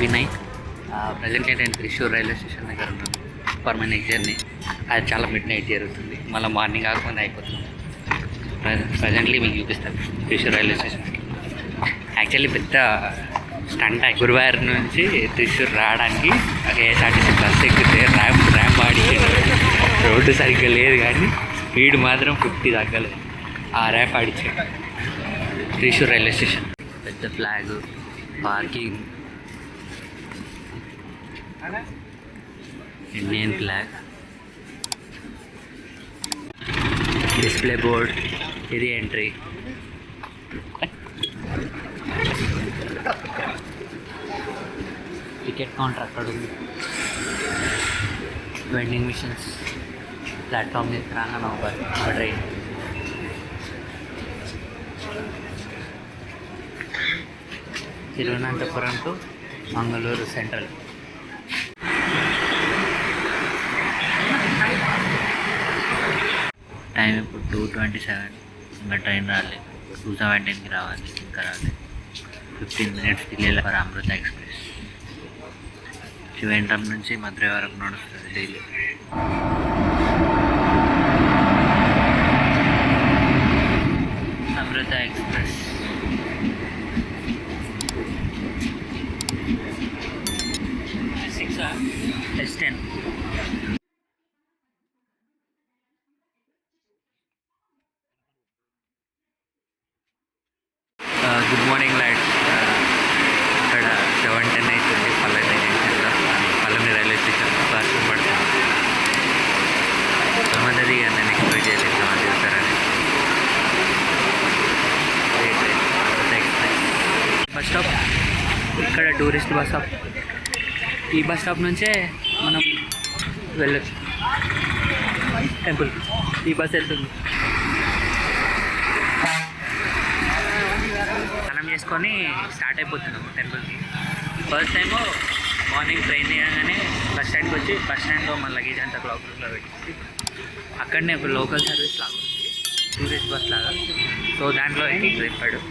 Vinay. Presently నేను Thrissur railway station దగ్గర ఉన్నాను ఫర్ మై నెక్స్ట్ జర్నీ. అది చాలా మిడ్ నైట్ జరుగుతుంది, మళ్ళీ మార్నింగ్ కాకుండా అయిపోతుంది. ప్రజెంట్లీ మీకు చూపిస్తాను త్రిశూర్ రైల్వే స్టేషన్. యాక్చువల్లీ పెద్ద స్టంట్. గురువాయూర్ నుంచి త్రిశూర్ రావడానికి ఏఎస్ఆర్టీసీ బస్ ఎక్కితే ర్యాంప్ ఆడిచ్చాడు. రోడ్డు సరిగ్గా లేదు కానీ స్పీడ్ మాత్రం 50 తగ్గలేదు. ఆ ర్యాంప్ ఆడిచ్చాడు. త్రిశూర్ రైల్వే స్టేషన్ పెద్ద flag, parking, Indian flag, display board, ఇది ఎంట్రీ. టికెట్ కౌంటర్ అక్కడ ఉంది. వెండింగ్ మిషన్స్, ప్లాట్ఫామ్ తీసుకురాగా ఒక train. Thiruvananthapuram to Mangaluru central. Time ఇప్పుడు 2:27. ఇంకా ట్రైన్ రాలేదు. 2:17కి రావాలి. ఇంకా రాలేదు. 15 minutes delay for Amrita express. శివేంద్రం నుంచి మధురై వరకు నడుస్తుంది daily. Amrita express S10. Good morning light. ఇక్కడ 7:10 అవుతుంది. పల్లెని రైల్వే స్టేషన్ వర్షం పడుతుంది. సమందది నేను ఎక్స్పెక్ట్ చేయలేదు సమంది వెళ్తారని. బస్ స్టాప్ ఇక్కడ టూరిస్ట్ బస్ స్టాప్. ఈ బస్ స్టాప్ నుంచే మనం వెళ్ళొచ్చు టెంపుల్. ఈ బస్ వెళ్తుంది. స్నానం చేసుకొని స్టార్ట్ అయిపోతున్నాము టెంపుల్కి. ఫస్ట్ టైము మార్నింగ్ ట్రైన్ చేయగానే బస్ స్టాండ్కి వచ్చి బస్ స్టాండ్లో మన లగేజ్ అంతా క్లాక్లో పెట్టేసి అక్కడనే ఒక లోకల్ సర్వీస్ లాగా ఉంది, టూరిస్ట్ బస్ లాగా. సో దాంట్లో ఎక్కిపోయాడు.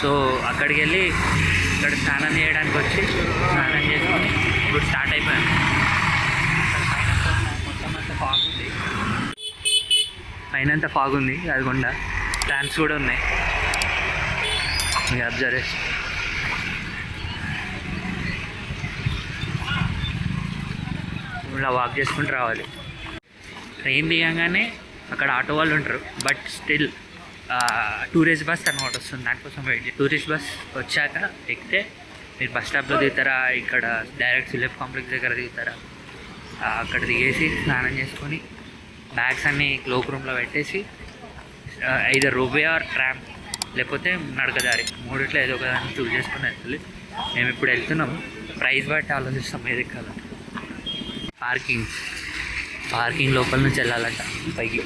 సో అక్కడికి వెళ్ళి ఇక్కడ స్నానం చేయడానికి వచ్చి స్నానం చేసుకొని ఇప్పుడు స్టార్ట్ అయిపోయాను. మొత్తం అంతా ఫాగ్ ఉంది, పైన అంతా ఫాగ్ ఉంది. అదికుండా ఫ్యాన్స్ కూడా ఉన్నాయి. అబ్జర్వ్ ఇలా వాక్ చేసుకుంటూ రావాలి. ట్రైన్ దిగంగానే అక్కడ ఆటో వాళ్ళు ఉంటారు, బట్ స్టిల్ టూరిస్ట్ బస్ అనమాట వస్తుంది. దానికోసం వెయిట్ చేయాలి. టూరిస్ట్ బస్ వచ్చాక ఎక్కితే మీరు బస్ స్టాప్లో దిగుతారా, ఇక్కడ డైరెక్ట్ ఫిలిప్ కాంప్లెక్స్ దగ్గర దిగుతారా, అక్కడ దిగేసి స్నానం చేసుకొని బ్యాగ్స్ అన్నీ క్లోక్ రూమ్లో పెట్టేసి ఐదర్ రోబే ఆర్ ట్రామ్ లేకపోతే నడకదారి, మూడిట్లో ఏదో ఒక దాన్ని చూస్ చేసుకుని వెళ్ళాలి. మేము ఇప్పుడు వెళ్తున్నాము. ప్రైస్ బట్టి ఆలోచిస్తాం ఏది ఎక్కాలి. పార్కింగ్ లోపల నుంచి వెళ్ళాలంట పైకి.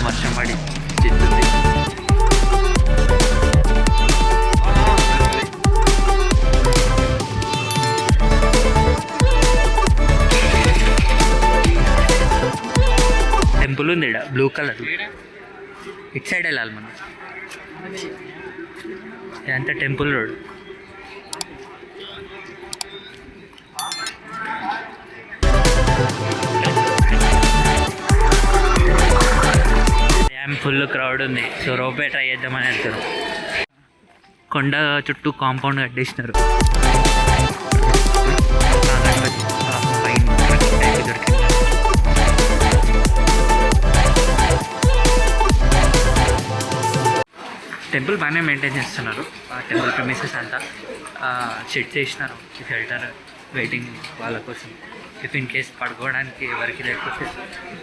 వర్షం పడి చిత్తుంది. టెంపుల్ ఉంది ఇక్కడ బ్లూ కలర్. ఇటు సైడ్ వెళ్ళాలి మనం. ఇదంతా temple road. Dam full crowd ఉంది. సో రోపే ట్రై చేద్దామని వెళ్తారు. కొండ చుట్టూ కాంపౌండ్ కట్టేసినారు. టెంపుల్ బాగానే మెయింటైన్ చేస్తున్నారు. టెంపుల్ ప్రెమిసెస్ అంతా సెట్ చేసినారు. షెల్టర్ వెయిటింగ్ వాళ్ళ కోసం. ఇఫ్ ఇన్ కేస్ పడుకోవడానికి ఎవరికి లేకపోతే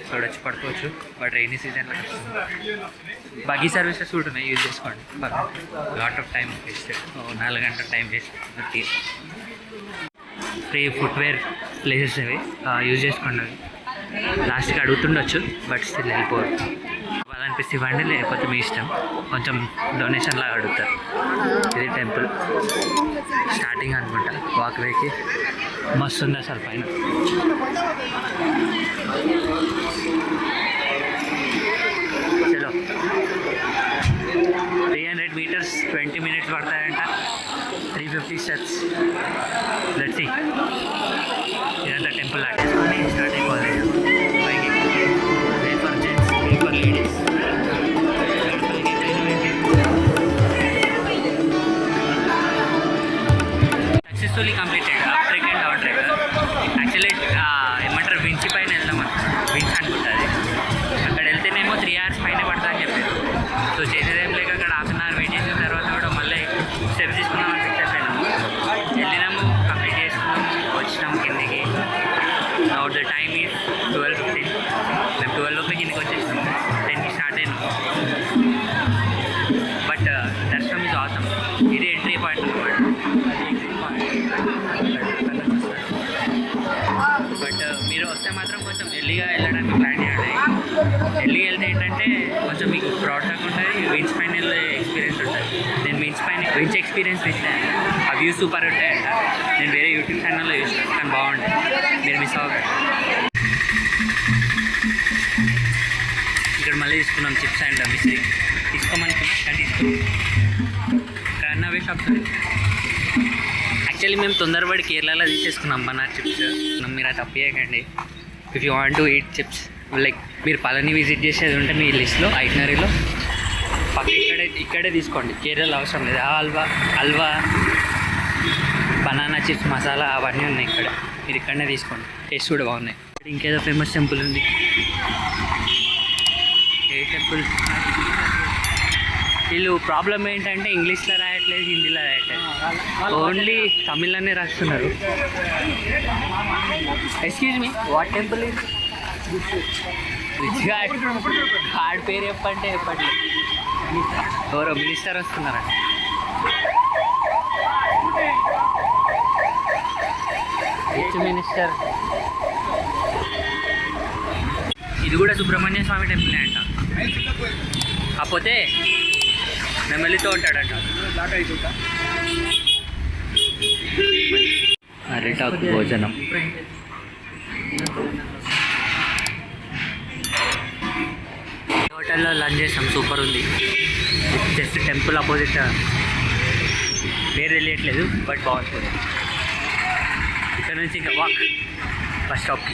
ఇక్కడ వచ్చి పడుకోవచ్చు. బట్ రైనీ సీజన్లో బగ్గీ సర్వీసెస్ కూడా ఉన్నాయి, యూజ్ చేసుకోండి. లాట్ ఆఫ్ టైం వేస్ట్, 4 గంటల time waste. Free footwear places అవి యూజ్ చేసుకోండి. అవి లాస్ట్కి అడుగుతుండొచ్చు, బట్ స్టిల్ వెళ్ళిపోరు. వాళ్ళనిపిస్తే ఇవ్వండి, లేకపోతే మీ ఇష్టం. కొంచెం డొనేషన్ లాగా అడుగుతారు. ఇది టెంపుల్ స్టార్టింగ్ అనుకుంటా. వాక్వేకి మస్తు ఉంది అసలు పైన. చలో 300 meters 20 minutes పడతాయంట. 350 steps. Time is 12:15. మేము 12 లోపల కిందకి వచ్చేసాం. 10కి స్టార్ట్ అయినాం. బట్ దర్శనం ఈజ్ ఆసమ్. ఇది ఎంట్రీ పాయింట్ అనమాట, అది ఎగ్జిట్ పాయింట్. బట్ మీరు వస్తే మాత్రం కొంచెం ఎర్లీగా వెళ్ళడానికి ప్లాన్ చేయండి. ఎర్లీగా వెళ్తే ఏంటంటే కొంచెం మీకు క్రౌడ్ కాకుండా విండ్స్ పైన వెళ్ళే ఎక్స్పీరియన్స్ ఉంటుంది. నేను విండ్స్ ఎక్స్పీరియన్స్ ఇస్తాను. ఆ వ్యూ సూపర్ ఉంటాయంట. నేను వేరే యూట్యూబ్ ఛానల్లో చూసాను, కానీ బాగుంటాయి. మీరు మిస్ అవ్వకండి. ఇక్కడ మళ్ళీ తీసుకున్నాం చిప్స్ అండ్ మిస్రీ. తీసుకోమనుకున్నాం కానీ తీసుకున్నాం. ఇక్కడ అన్న అవే షాప్స్ ఉన్నాయి. యాక్చువల్లీ మేము తొందరపడి కేరళలో తీసేసుకున్నాం బనానా చిప్స్. మీరు అది తప్పేయకండి. If you want to eat chips like మీరు పళని విజిట్ చేసేది ఉంటే మీ లిస్ట్లో ఐటనరీలో పక్క ఇక్కడే తీసుకోండి. కేరళ అవసరం లేదు. హల్వా బనానా చిప్స్ మసాలా అవన్నీ ఉన్నాయి ఇక్కడ. మీరు ఇక్కడనే తీసుకోండి. టేస్ట్ కూడా బాగున్నాయి. ఇంకేదో ఫేమస్ టెంపుల్ ఉంది. ఏ టెంపుల్? వీళ్ళు ప్రాబ్లం ఏంటంటే ఇంగ్లీష్లో రాయట్లేదు, హిందీలో రాయట్లేదు, ఓన్లీ తమిళ్లోనే రాస్తున్నారు. ఎక్స్క్యూజ్ మీ, వాట్ టెంపుల్ ఇది? హార్డ్ పేరు చెప్పండి. ఎవరో మినిస్టర్ వస్తున్నారండి. Rich minister. ఇది కూడా సుబ్రహ్మణ్య స్వామి టెంపులే అంట. కాకపోతే నెమలితో ఉంటాడంట. అరిటాకు భోజనం. హోటల్లో లంచ్ చేసాం, సూపర్ ఉంది. జస్ట్ టెంపుల్ అపోజిట్, పేరు తెలియట్లేదు బట్ బాగుంటుంది. ఇక్కడ నుంచి ఇంకా వాక్ బస్ స్టాప్.